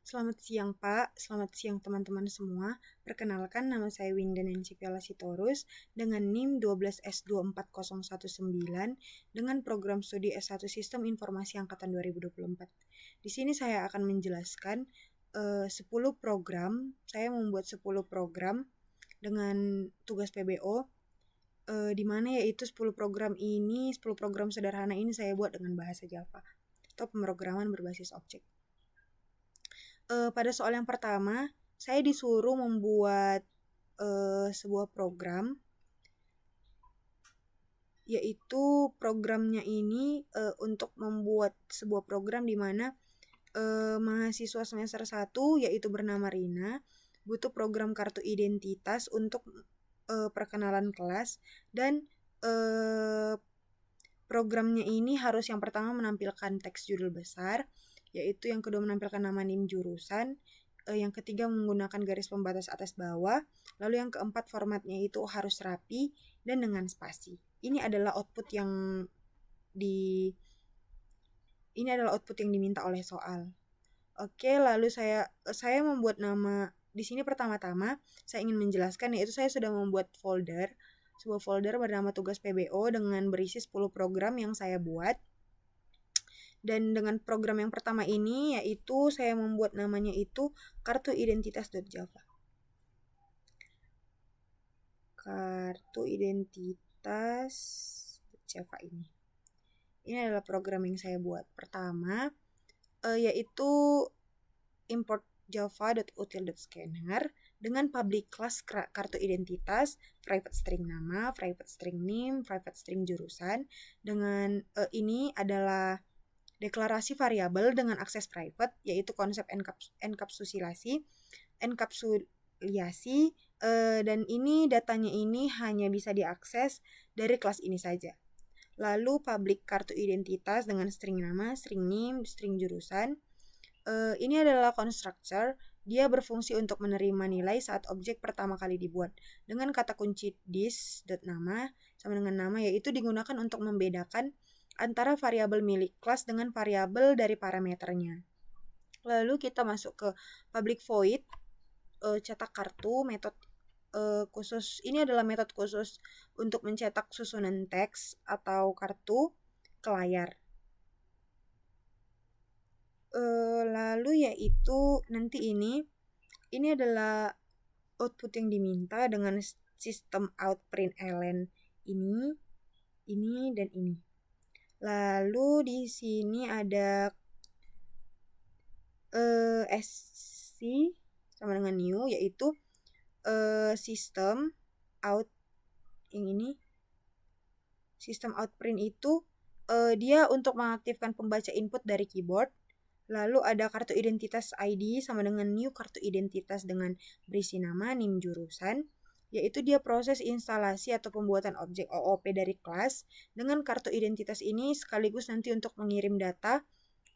Selamat siang Pak, selamat siang teman-teman semua. Perkenalkan, nama saya Winda Nancy Piala Sitorus dengan NIM 12S24019 dengan program studi S1 Sistem Informasi Angkatan 2024. Di sini saya akan menjelaskan 10 program. Saya membuat 10 program dengan tugas PBO, di mana yaitu 10 program sederhana ini saya buat dengan bahasa Java atau pemrograman berbasis objek. Pada soal yang pertama, saya disuruh membuat sebuah program, yaitu programnya ini untuk membuat sebuah program di mana mahasiswa semester 1, yaitu bernama Rina, butuh program kartu identitas untuk perkenalan kelas, dan programnya ini harus yang pertama menampilkan teks judul besar, yaitu yang kedua menampilkan nama NIM jurusan, yang ketiga menggunakan garis pembatas atas bawah, lalu yang keempat formatnya itu harus rapi dan dengan spasi. Ini adalah output yang diminta oleh soal. Oke, lalu saya membuat nama di sini. Pertama-tama saya ingin menjelaskan, yaitu saya sudah membuat sebuah folder bernama tugas PBO dengan berisi 10 program yang saya buat. Dan dengan program yang pertama ini, yaitu saya membuat namanya itu kartu identitas.java. Kartu identitas Java ini. Ini adalah program yang saya buat. Pertama, yaitu import java.util.scanner dengan public class kartu identitas, private string nama, private string name, private string jurusan. Dengan ini adalah deklarasi variabel dengan akses private, yaitu konsep enkapsulasi, dan ini datanya ini hanya bisa diakses dari kelas ini saja. Lalu public kartu identitas dengan string nama, string name, string jurusan. Ini adalah constructor. Dia berfungsi untuk menerima nilai saat objek pertama kali dibuat. Dengan kata kunci this.nama sama dengan nama, yaitu digunakan untuk membedakan antara variabel milik kelas dengan variabel dari parameternya. Lalu kita masuk ke public void cetak kartu. Metode khusus ini adalah metode khusus untuk mencetak susunan teks atau kartu ke layar. Lalu yaitu nanti ini adalah output yang diminta dengan sistem out println ini dan ini. Lalu di sini ada sc sama dengan new, yaitu sistem out yang ini. Sistem out print itu dia untuk mengaktifkan pembaca input dari keyboard. Lalu ada kartu identitas ID sama dengan new kartu identitas dengan berisi nama, NIM jurusan, yaitu dia proses instalasi atau pembuatan objek OOP dari kelas dengan kartu identitas ini sekaligus nanti untuk mengirim data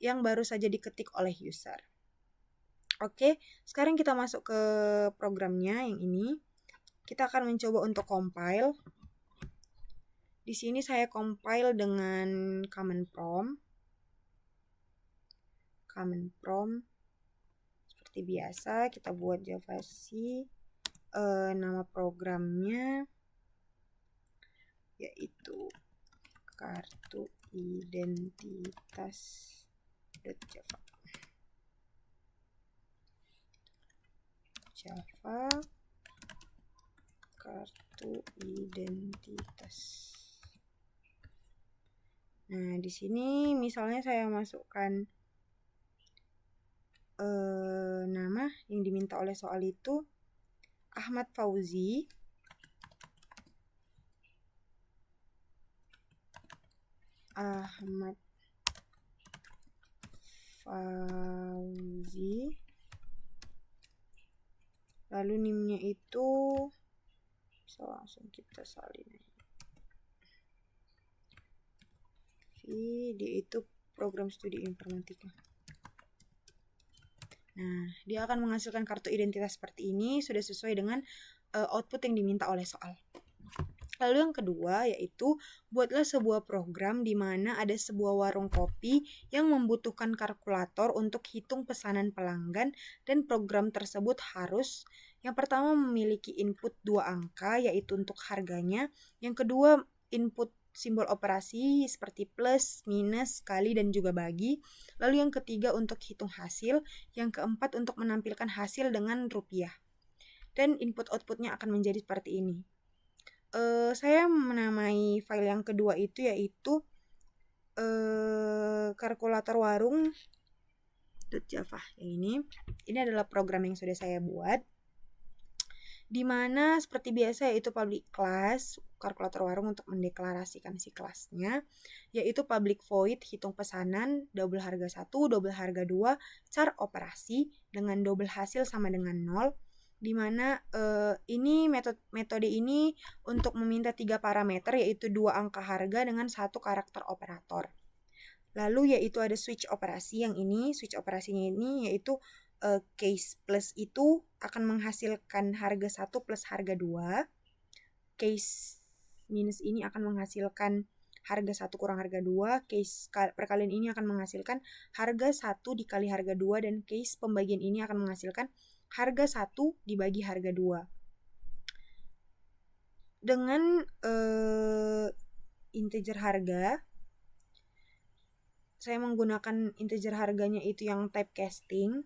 yang baru saja diketik oleh user. Oke, sekarang kita masuk ke programnya yang ini. Kita akan mencoba untuk compile. Di sini saya compile dengan command prompt seperti biasa. Kita buat JavaC. Nama programnya yaitu kartu identitas.java. Java kartu identitas. Nah, di sini misalnya saya masukkan nama yang diminta oleh soal itu Ahmad Fauzi. Lalu NIM-nya itu bisa langsung kita salin. Dia itu program studi informatika. Nah, dia akan menghasilkan kartu identitas seperti ini, sudah sesuai dengan output yang diminta oleh soal. Lalu yang kedua yaitu buatlah sebuah program di mana ada sebuah warung kopi yang membutuhkan kalkulator untuk hitung pesanan pelanggan, dan program tersebut harus yang pertama memiliki input 2 angka yaitu untuk harganya, yang kedua input simbol operasi seperti plus, minus, kali, dan juga bagi. Lalu yang ketiga untuk hitung hasil, yang keempat untuk menampilkan hasil dengan rupiah. Dan input outputnya akan menjadi seperti ini. Saya menamai file yang kedua itu yaitu kalkulator warung .java yang ini adalah program yang sudah saya buat, dimana seperti biasa yaitu public class kalkulator warung untuk mendeklarasikan si kelasnya, yaitu public void hitung pesanan, double harga 1, double harga 2, char operasi dengan double hasil sama dengan 0, dimana ini metode ini untuk meminta 3 parameter yaitu 2 angka harga dengan 1 karakter operator. Lalu yaitu ada switch operasi yang ini, switch operasinya ini yaitu case plus itu akan menghasilkan harga 1 plus harga 2, case minus ini akan menghasilkan harga 1 kurang harga 2, case perkalian ini akan menghasilkan harga 1 dikali harga 2, dan case pembagian ini akan menghasilkan harga 1 dibagi harga 2. Dengan integer harga, saya menggunakan integer harganya itu yang typecasting,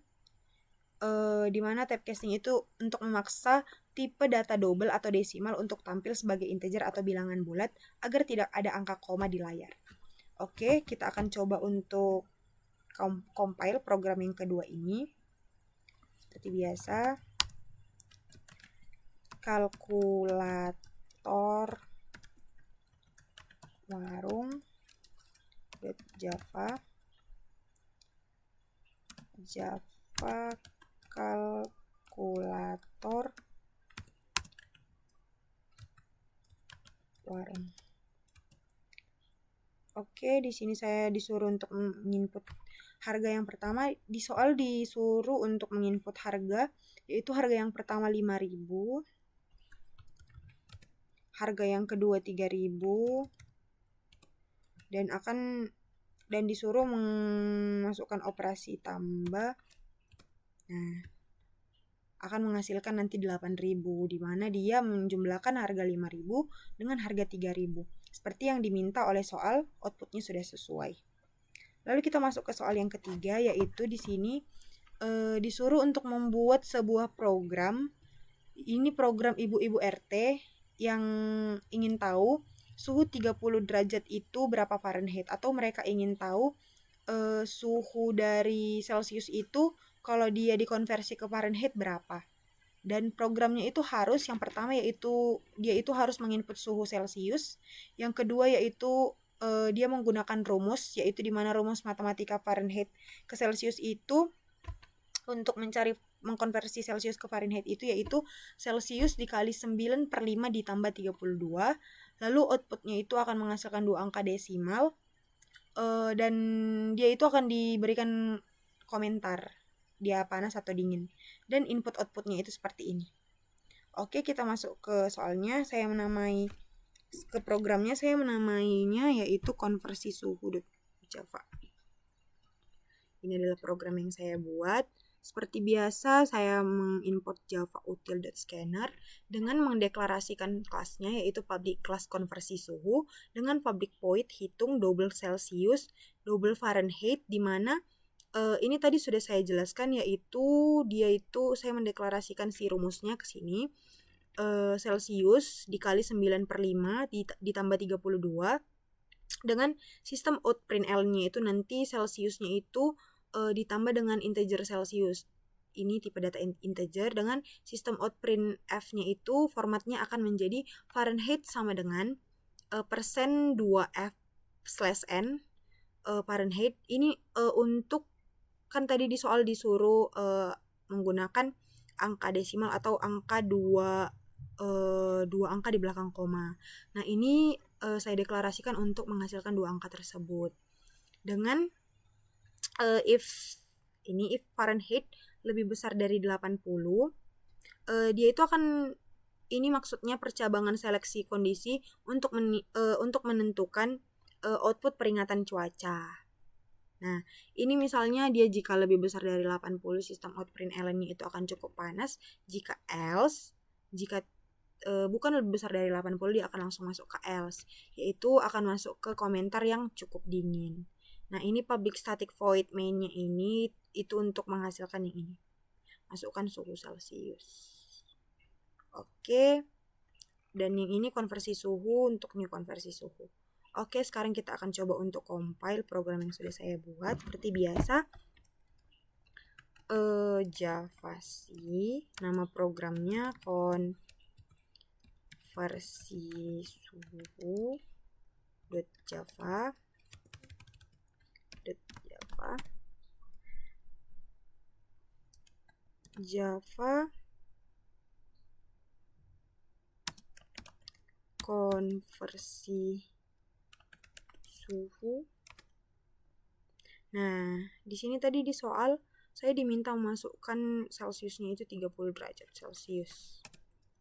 di mana typecasting itu untuk memaksa tipe data double atau desimal untuk tampil sebagai integer atau bilangan bulat agar tidak ada angka koma di layar. Oke, kita akan coba untuk compile program yang kedua ini. Seperti biasa, kalkulator warung .java kalkulator warung. Oke, di sini saya disuruh untuk menginput harga yang pertama. Di soal disuruh untuk menginput harga, yaitu harga yang pertama 5.000, harga yang kedua 3.000, dan disuruh memasukkan operasi tambah. Nah, akan menghasilkan nanti 8.000, di mana dia menjumlahkan harga 5.000 dengan harga 3.000. Seperti yang diminta oleh soal, outputnya sudah sesuai. Lalu kita masuk ke soal yang ketiga, yaitu di sini disuruh untuk membuat sebuah program. Ini program ibu-ibu RT yang ingin tahu suhu 30 derajat itu berapa Fahrenheit, atau mereka ingin tahu suhu dari Celsius itu kalau dia dikonversi ke Fahrenheit berapa. Dan programnya itu harus, yang pertama yaitu dia itu harus menginput suhu Celsius, yang kedua yaitu dia menggunakan rumus, yaitu di mana rumus matematika Fahrenheit ke Celsius itu untuk mengkonversi Celsius ke Fahrenheit itu yaitu Celsius dikali 9/5 ditambah 32. Lalu outputnya itu akan menghasilkan 2 angka desimal, dan dia itu akan diberikan komentar dia panas atau dingin, dan input outputnya itu seperti ini. Oke, kita masuk ke soalnya. Saya menamai ke programnya, saya menamainya yaitu konversi suhu .java. Ini adalah program yang saya buat. Seperti biasa, saya mengimport java util.scanner dengan mendeklarasikan kelasnya yaitu public class konversi suhu dengan public void hitung double Celsius, double Fahrenheit, di mana ini tadi sudah saya jelaskan, yaitu dia itu saya mendeklarasikan si rumusnya ke sini. Celsius dikali 9/5 ditambah 32 dengan sistem outprintl-nya itu nanti Celsiusnya itu ditambah dengan integer Celsius. Ini tipe data integer, dengan sistem outprintf-nya itu formatnya akan menjadi Fahrenheit sama dengan persen 2f/n Fahrenheit. Ini untuk kan tadi di soal disuruh menggunakan angka desimal atau angka 2 angka di belakang koma. Nah, ini saya deklarasikan untuk menghasilkan 2 angka tersebut. Dengan if Fahrenheit lebih besar dari 80, dia itu akan ini maksudnya percabangan seleksi kondisi untuk menentukan output peringatan cuaca. Nah, ini misalnya dia jika lebih besar dari 80, sistem outprint ln-nya itu akan cukup panas. Jika bukan lebih besar dari 80, dia akan langsung masuk ke else, yaitu akan masuk ke komentar yang cukup dingin. Nah, ini public static void main-nya ini itu untuk menghasilkan yang ini. Masukkan suhu Celsius. Oke. Dan yang ini konversi suhu untuk new konversi suhu. Oke, sekarang kita akan coba untuk compile program yang sudah saya buat. Seperti biasa, Javasc, nama programnya konversi suhu .java konversi suhu. Nah, di sini tadi di soal saya diminta memasukkan Celsiusnya itu 30 derajat Celsius.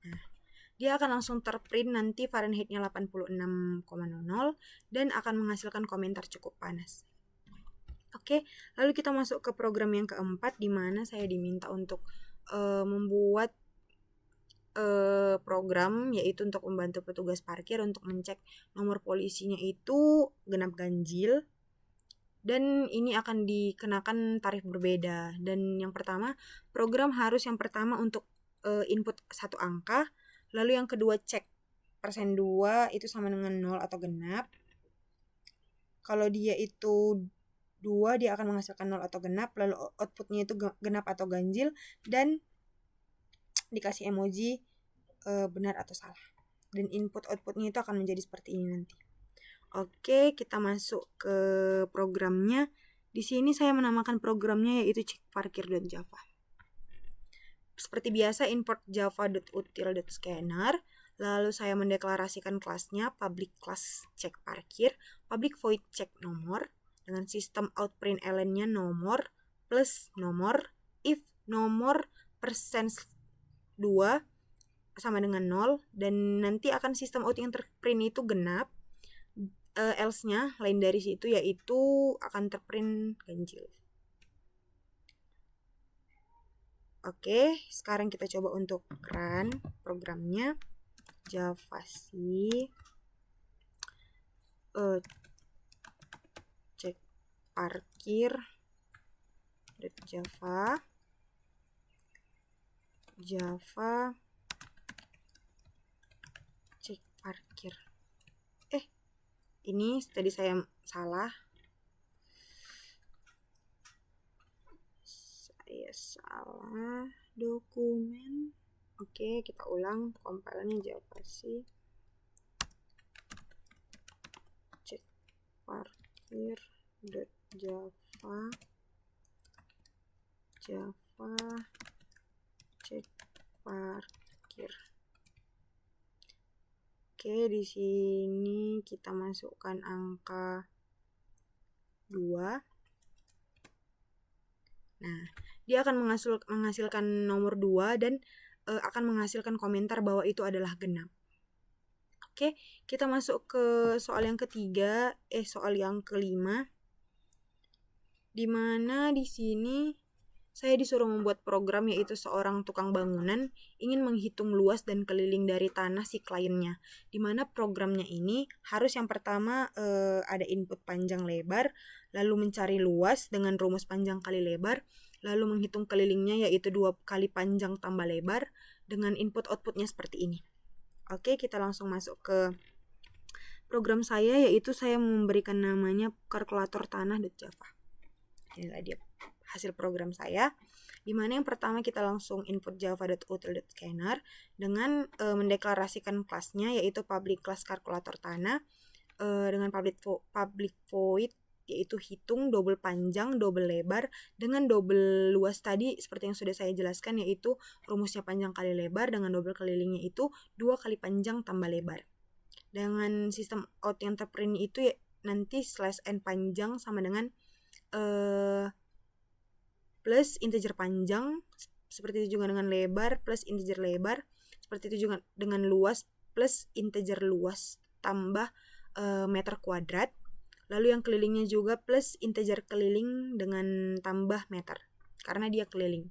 Nah, dia akan langsung terprint nanti Fahrenheitnya 86,00 dan akan menghasilkan komentar cukup panas. Oke, lalu kita masuk ke program yang keempat, di mana saya diminta untuk membuat program, yaitu untuk membantu petugas parkir untuk mencek nomor polisinya itu genap ganjil, dan ini akan dikenakan tarif berbeda. Dan yang pertama, program harus yang pertama untuk input satu angka, lalu yang kedua cek %2 itu sama dengan 0 atau genap. Kalau dia itu 2, dia akan menghasilkan 0 atau genap, lalu outputnya itu genap atau ganjil, dan dikasih emoji benar atau salah. Dan input outputnya itu akan menjadi seperti ini nanti. Oke, kita masuk ke programnya. Di sini saya menamakan programnya yaitu checkparkir.java. Seperti biasa, import java.util.scanner. Lalu saya mendeklarasikan kelasnya public class check parkir, public void check nomor, dengan sistem outprint ln-nya nomor plus nomor, if nomor %2 sama dengan 0, dan nanti akan sistem out yang terprint itu genap, else-nya lain dari situ, yaitu akan terprint ganjil. Oke, sekarang kita coba untuk run programnya. Javasc cek parkir Java cek parkir. Ini tadi saya salah. Saya salah dokumen. Oke, kita ulang. Kompilannya Javasc cek parkir.java cek parkir. Oke, di sini kita masukkan angka 2. Nah, dia akan menghasilkan nomor 2 dan akan menghasilkan komentar bahwa itu adalah genap. Oke, kita masuk ke soal yang ketiga, soal yang kelima, di mana di sini saya disuruh membuat program, yaitu seorang tukang bangunan ingin menghitung luas dan keliling dari tanah si kliennya, di mana programnya ini harus yang pertama ada input panjang lebar, lalu mencari luas dengan rumus panjang kali lebar, lalu menghitung kelilingnya yaitu 2 kali panjang tambah lebar, dengan input outputnya seperti ini. Oke, kita langsung masuk ke program saya, yaitu saya memberikan namanya kalkulator tanah.java. Inilah dia hasil program saya, dimana yang pertama kita langsung input java.util.scanner dengan mendeklarasikan kelasnya, yaitu public class kalkulator tanah, dengan public void yaitu hitung, double panjang, double lebar, dengan double luas tadi seperti yang sudah saya jelaskan, yaitu rumusnya panjang kali lebar, dengan double kelilingnya itu 2 kali panjang tambah lebar. Dengan sistem out yang terprint itu ya, nanti /n panjang sama dengan plus integer panjang, seperti itu juga dengan lebar plus integer lebar, seperti itu juga dengan luas plus integer luas tambah meter kuadrat. Lalu yang kelilingnya juga plus integer keliling dengan tambah meter, karena dia keliling.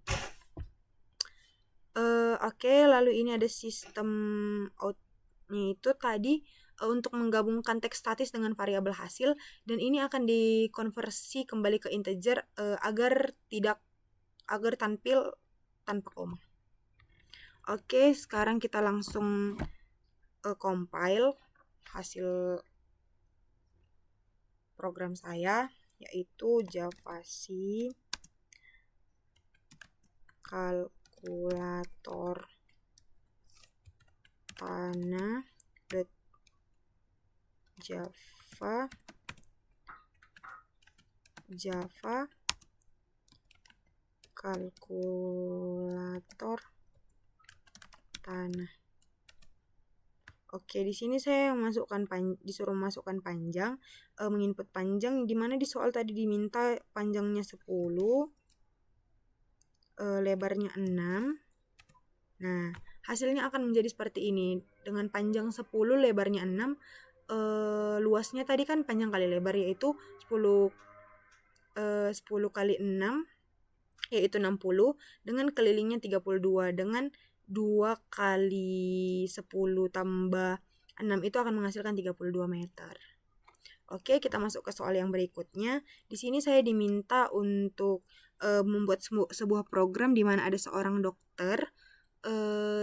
Oke, lalu ini ada sistem outnya itu tadi untuk menggabungkan teks statis dengan variabel hasil, dan ini akan dikonversi kembali ke integer agar tampil tanpa koma. Oke, sekarang kita langsung compile hasil program saya, yaitu javc kalkulator tanah java kalkulator tanah. Oke, di sini saya disuruh masukkan panjang, menginput panjang, di mana di soal tadi diminta panjangnya 10, lebarnya 6. Nah, hasilnya akan menjadi seperti ini. Dengan panjang 10, lebarnya 6, luasnya tadi kan panjang kali lebar, yaitu 10 kali 6, yaitu 60, dengan kelilingnya 32, dengan 2 kali 10 tambah 6 itu akan menghasilkan 32 meter. Oke, kita masuk ke soal yang berikutnya. Di sini saya diminta untuk membuat sebuah program di mana ada seorang dokter.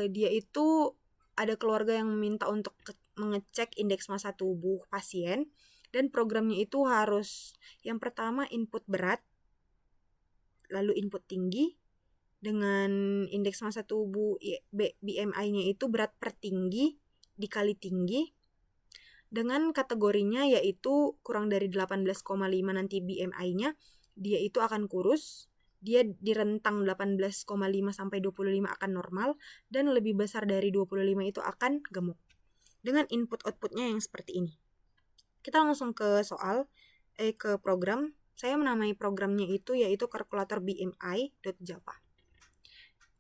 Dia itu ada keluarga yang meminta untuk mengecek indeks massa tubuh pasien, dan programnya itu harus yang pertama input berat, lalu input tinggi, dengan indeks massa tubuh BMI-nya itu berat per tinggi dikali tinggi, dengan kategorinya yaitu kurang dari 18,5 nanti BMI-nya, dia itu akan kurus, dia di rentang 18,5 sampai 25 akan normal, dan lebih besar dari 25 itu akan gemuk. Dengan input-outputnya yang seperti ini. Kita langsung ke ke program. Saya menamai programnya itu yaitu kalkulator BMI.java.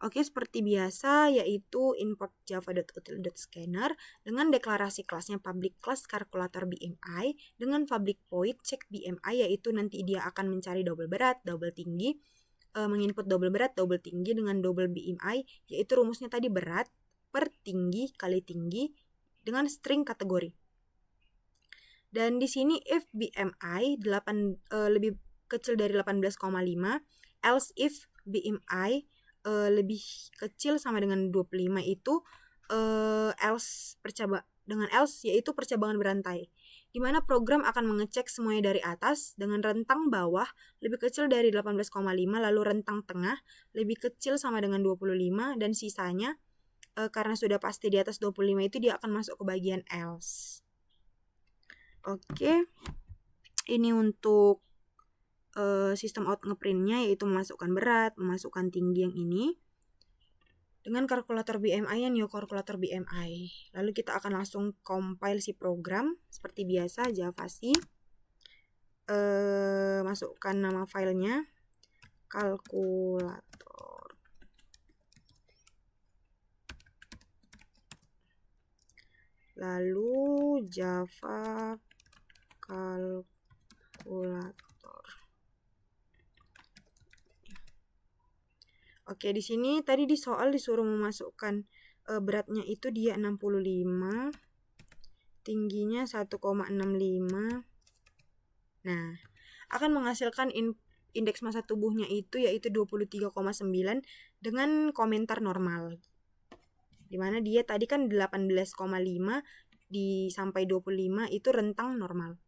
Oke, seperti biasa yaitu import java.util.scanner dengan deklarasi kelasnya public class kalkulator BMI dengan public void check BMI, yaitu nanti dia akan mencari double berat, double tinggi, menginput double berat, double tinggi dengan double BMI, yaitu rumusnya tadi berat per tinggi kali tinggi dengan string kategori. Dan di sini if BMI lebih kecil dari 18,5, else if BMI lebih kecil sama dengan 25 itu else yaitu percabangan berantai, di mana program akan mengecek semuanya dari atas dengan rentang bawah lebih kecil dari 18,5, lalu rentang tengah lebih kecil sama dengan 25, dan sisanya karena sudah pasti di atas 25 itu dia akan masuk ke bagian else. Oke, ini untuk sistem out ngeprintnya, yaitu memasukkan berat, memasukkan tinggi yang ini dengan kalkulator BMI-nya new kalkulator BMI. Lalu kita akan langsung compile si program seperti biasa javc. Masukkan nama filenya kalkulator. Lalu java kalkulator. Oke, di sini tadi di soal disuruh memasukkan beratnya itu dia 65, tingginya 1,65. Nah, akan menghasilkan indeks massa tubuhnya itu yaitu 23,9 dengan komentar normal. Dimana dia tadi kan 18,5 sampai 25 itu rentang normal.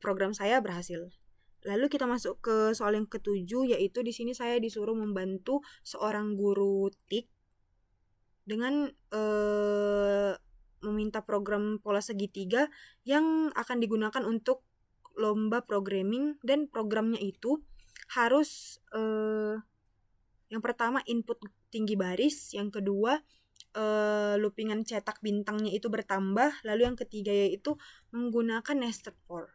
Program saya berhasil. Lalu kita masuk ke soal yang ke-7, yaitu di sini saya disuruh membantu seorang guru TIK dengan meminta program pola segitiga yang akan digunakan untuk lomba programming, dan programnya itu harus yang pertama input tinggi baris, yang kedua loopingan cetak bintangnya itu bertambah, lalu yang ketiga yaitu menggunakan nested for.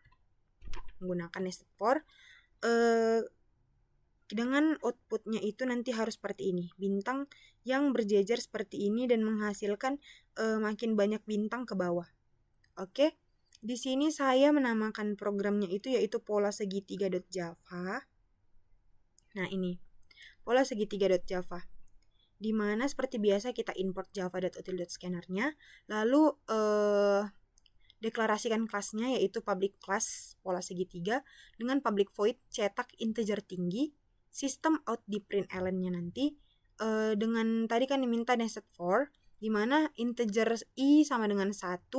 dengan outputnya itu nanti harus seperti ini, bintang yang berjejer seperti ini dan menghasilkan makin banyak bintang ke bawah. Oke, di sini saya menamakan programnya itu yaitu pola segitiga.java. Nah ini, pola segitiga.java. Di mana seperti biasa kita import java.util.scanner-nya, lalu deklarasikan kelasnya yaitu public class pola segitiga dengan public void cetak integer tinggi, sistem out di println-nya nanti dengan tadi kan diminta nested for, di mana integer i sama dengan 1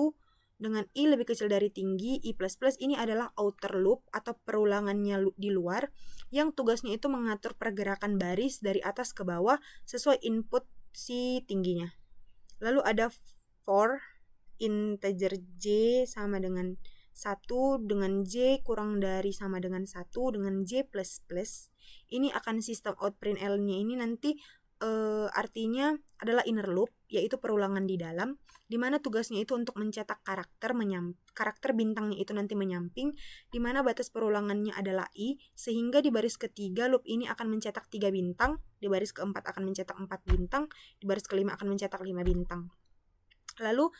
dengan i lebih kecil dari tinggi, i++ ini adalah outer loop atau perulangannya di luar yang tugasnya itu mengatur pergerakan baris dari atas ke bawah sesuai input si tingginya. Lalu ada for integer j sama dengan 1 dengan j kurang dari sama dengan 1 dengan j++. Ini akan sistem out println-nya ini nanti artinya adalah inner loop, yaitu perulangan di dalam, dimana tugasnya itu untuk mencetak karakter bintangnya itu nanti menyamping, dimana batas perulangannya adalah i, sehingga di baris ketiga loop ini akan mencetak 3 bintang, di baris keempat akan mencetak 4 bintang, di baris kelima akan mencetak 5 bintang. Lalu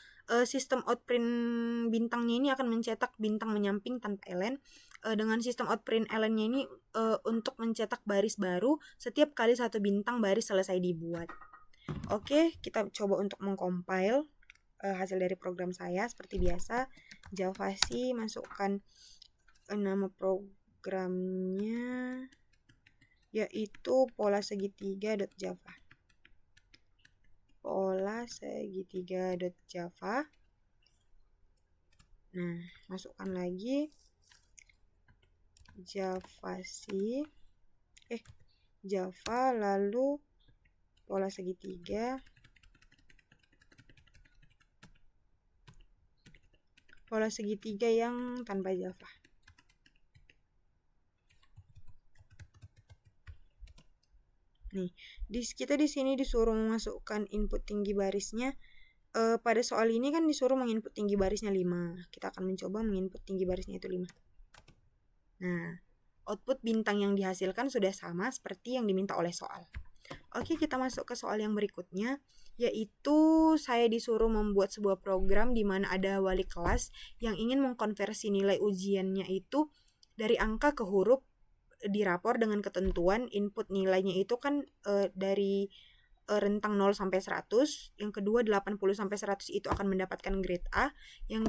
sistem outprint bintangnya ini akan mencetak bintang menyamping tanpa ln. Dengan sistem outprint ln-nya ini untuk mencetak baris baru setiap kali 1 bintang baris selesai dibuat. Oke, kita coba untuk mengcompile hasil dari program saya seperti biasa. Javac, masukkan nama programnya yaitu pola segitiga.java. Pola segitiga.java. Nah, masukkan lagi Java lalu pola segitiga. Pola segitiga yang tanpa Java. Nih, kita di sini disuruh memasukkan input tinggi barisnya. Pada soal ini kan disuruh menginput tinggi barisnya 5. Kita akan mencoba menginput tinggi barisnya itu 5. Nah, output bintang yang dihasilkan sudah sama seperti yang diminta oleh soal. Oke, kita masuk ke soal yang berikutnya, yaitu saya disuruh membuat sebuah program di mana ada wali kelas yang ingin mengkonversi nilai ujiannya itu dari angka ke huruf di rapor dengan ketentuan input nilainya itu kan dari rentang 0 sampai 100, yang kedua 80 sampai 100 itu akan mendapatkan grade A, yang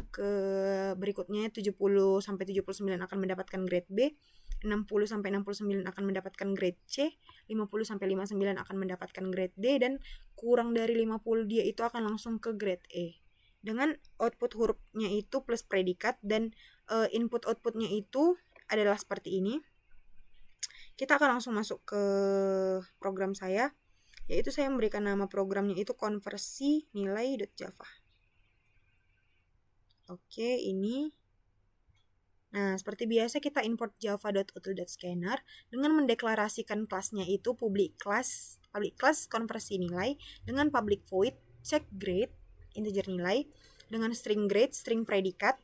berikutnya 70 sampai 79 akan mendapatkan grade B, 60 sampai 69 akan mendapatkan grade C, 50 sampai 59 akan mendapatkan grade D, dan kurang dari 50 dia itu akan langsung ke grade E. Dengan output hurufnya itu plus predikat dan input outputnya itu adalah seperti ini. Kita akan langsung masuk ke program saya, yaitu saya memberikan nama programnya itu konversi nilai.java. Oke, ini. Nah, seperti biasa kita import java.util.scanner dengan mendeklarasikan kelasnya itu public class konversi nilai dengan public void check grade integer nilai dengan string grade, string predikat,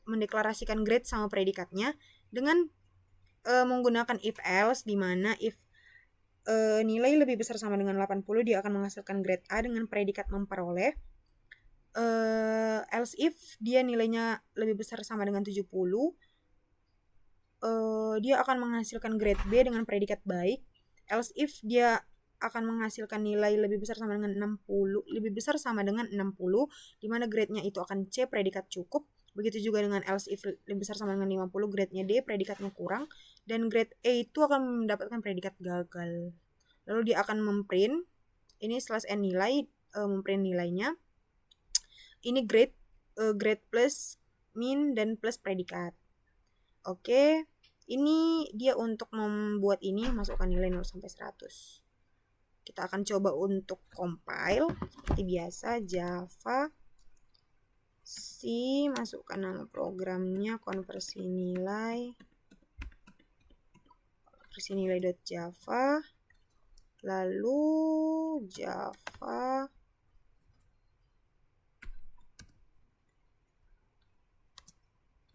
mendeklarasikan grade sama predikatnya dengan menggunakan if else, di mana if nilai lebih besar sama dengan 80 dia akan menghasilkan grade A dengan predikat memperoleh. Else if dia nilainya lebih besar sama dengan 70, dia akan menghasilkan grade B dengan predikat baik. Else if dia akan menghasilkan nilai lebih besar sama dengan 60, di mana grade-nya itu akan C, predikat cukup. Begitu juga dengan else if lebih besar sama dengan 50, grade-nya D, predikatnya kurang, dan grade E itu akan mendapatkan predikat gagal. Lalu dia akan memprint ini /n nilai, memprint nilainya. Ini grade plus min dan plus predikat. Oke, ini dia untuk membuat ini, masukkan nilai 0 sampai 100. Kita akan coba untuk compile seperti biasa, Java C, masukkan nama programnya konversi nilai.java, lalu Java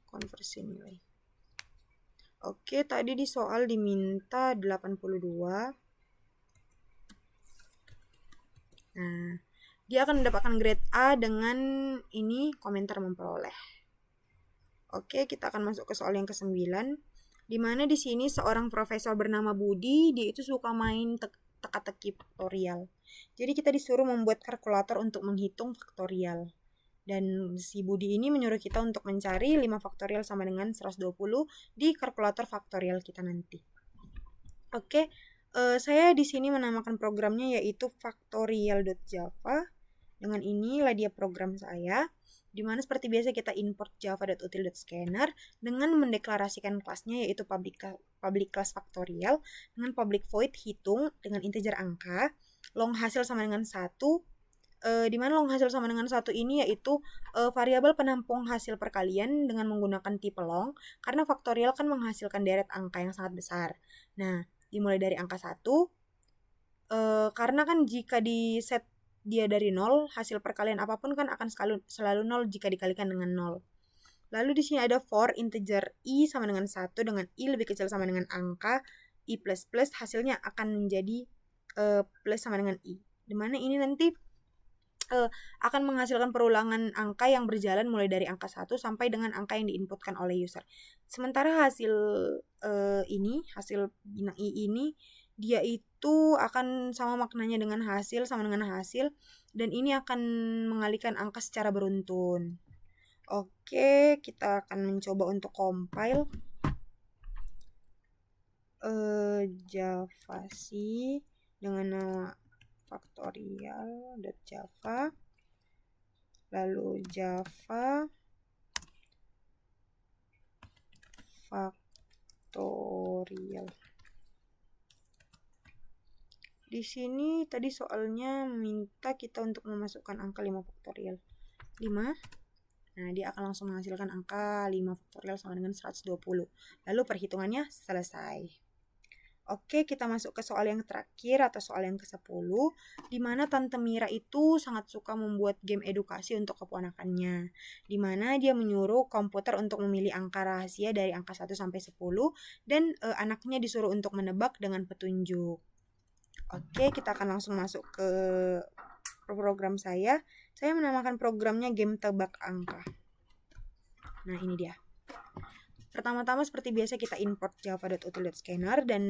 konversi nilai. Oke, tadi di soal diminta 82. Nah, dia akan mendapatkan grade A dengan ini komentar memperoleh. Oke, kita akan masuk ke soal yang ke-9. Di mana di sini seorang profesor bernama Budi, dia itu suka main teka-teki faktorial. Jadi kita disuruh membuat kalkulator untuk menghitung faktorial. Dan si Budi ini menyuruh kita untuk mencari 5 faktorial sama dengan 120 di kalkulator faktorial kita nanti. Oke, saya di sini menamakan programnya yaitu factorial.java. Dengan inilah dia program saya, di mana seperti biasa kita import java.util.scanner dengan mendeklarasikan kelasnya yaitu public class factorial dengan public void hitung dengan integer angka, long hasil sama dengan 1, di mana long hasil sama dengan 1 ini yaitu variabel penampung hasil perkalian dengan menggunakan tipe long, karena faktorial kan menghasilkan deret angka yang sangat besar. Nah, dimulai dari angka 1, karena kan jika di set dia dari 0, hasil perkalian apapun kan akan selalu 0 jika dikalikan dengan 0. Lalu di sini ada for integer i sama dengan 1 dengan i lebih kecil sama dengan angka i plus plus, hasilnya akan menjadi plus sama dengan i. Dimana ini nanti akan menghasilkan perulangan angka yang berjalan mulai dari angka 1 sampai dengan angka yang diinputkan oleh user. Sementara hasil hasil binai ini, dia itu akan sama maknanya dengan hasil, sama dengan hasil, dan ini akan mengalihkan angka secara beruntun. Oke, kita akan mencoba untuk compile Java-C dengan nama factorial.java, lalu Java factorial. Di sini tadi soalnya minta kita untuk memasukkan angka 5 faktorial. 5. Nah, dia akan langsung menghasilkan angka 5 faktorial sama dengan 120. Lalu perhitungannya selesai. Oke, kita masuk ke soal yang terakhir atau soal yang ke-10, di mana Tante Mira itu sangat suka membuat game edukasi untuk keponakannya, di mana dia menyuruh komputer untuk memilih angka rahasia dari angka 1 sampai 10 dan anaknya disuruh untuk menebak dengan petunjuk. Oke, kita akan langsung masuk ke program saya. Saya menamakan programnya game tebak angka. Nah, ini dia. Pertama-tama seperti biasa kita import java.util.scanner dan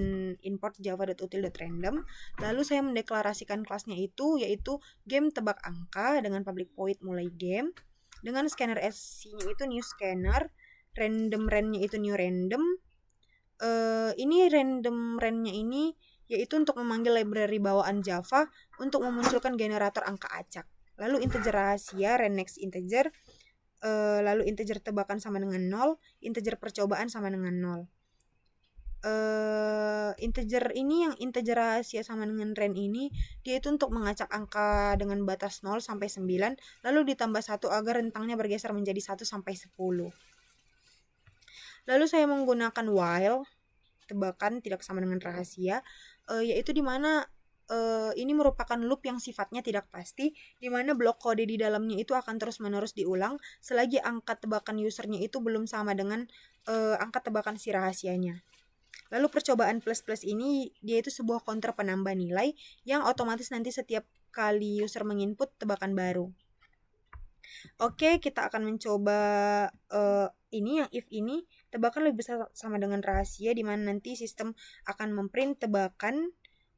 import java.util.random. Lalu saya mendeklarasikan kelasnya itu yaitu game tebak angka dengan public void mulai game, dengan scanner sc-nya itu new scanner, random ren-nya itu new random. Ini random ren-nya ini yaitu untuk memanggil library bawaan Java untuk memunculkan generator angka acak. Lalu integer rahasia ren next integer, lalu integer tebakan sama dengan 0, integer percobaan sama dengan 0. Integer ini yang integer rahasia sama dengan ren ini, dia itu untuk mengacak angka dengan batas 0 sampai 9, lalu ditambah 1 agar rentangnya bergeser menjadi 1 sampai 10. Lalu saya menggunakan while, tebakan tidak sama dengan rahasia, yaitu dimana ini merupakan loop yang sifatnya tidak pasti, di mana blok kode di dalamnya itu akan terus-menerus diulang selagi angka tebakan usernya itu belum sama dengan angka tebakan si rahasianya. Lalu percobaan plus-plus ini, dia itu sebuah counter penambah nilai yang otomatis nanti setiap kali user menginput tebakan baru. Oke, kita akan mencoba ini yang if ini, tebakan lebih besar sama dengan rahasia, di mana nanti sistem akan memprint tebakan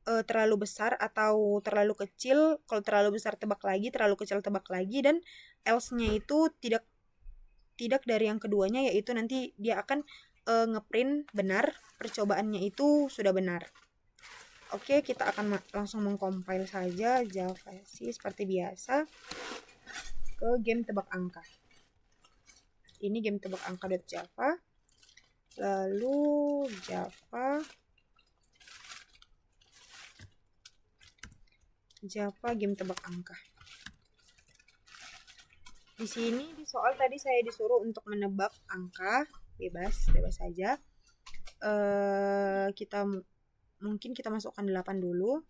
terlalu besar atau terlalu kecil. Kalau terlalu besar tebak lagi, terlalu kecil tebak lagi, dan else-nya itu tidak dari yang keduanya, yaitu nanti dia akan ngeprint benar, percobaannya itu sudah benar. Oke, kita akan langsung mengcompile saja Java-C seperti biasa ke game tebak angka. Ini game tebak angka.java, lalu Java game tebak angka. Di sini di soal tadi saya disuruh untuk menebak angka, bebas saja. Mungkin kita masukkan 8 dulu.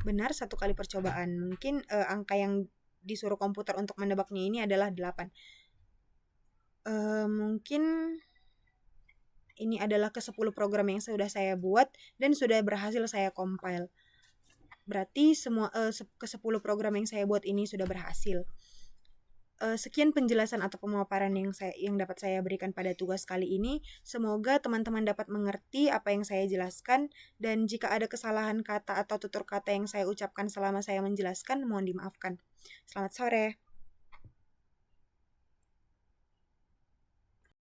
Benar satu kali percobaan. Mungkin angka yang disuruh komputer untuk menebaknya ini adalah 8. Mungkin ini adalah ke-10 program yang sudah saya buat dan sudah berhasil saya compile. Berarti semua ke-10 program yang saya buat ini sudah berhasil. Sekian penjelasan atau pemaparan yang dapat saya berikan pada tugas kali ini. Semoga teman-teman dapat mengerti apa yang saya jelaskan, dan jika ada kesalahan kata atau tutur kata yang saya ucapkan selama saya menjelaskan, mohon dimaafkan. Selamat sore.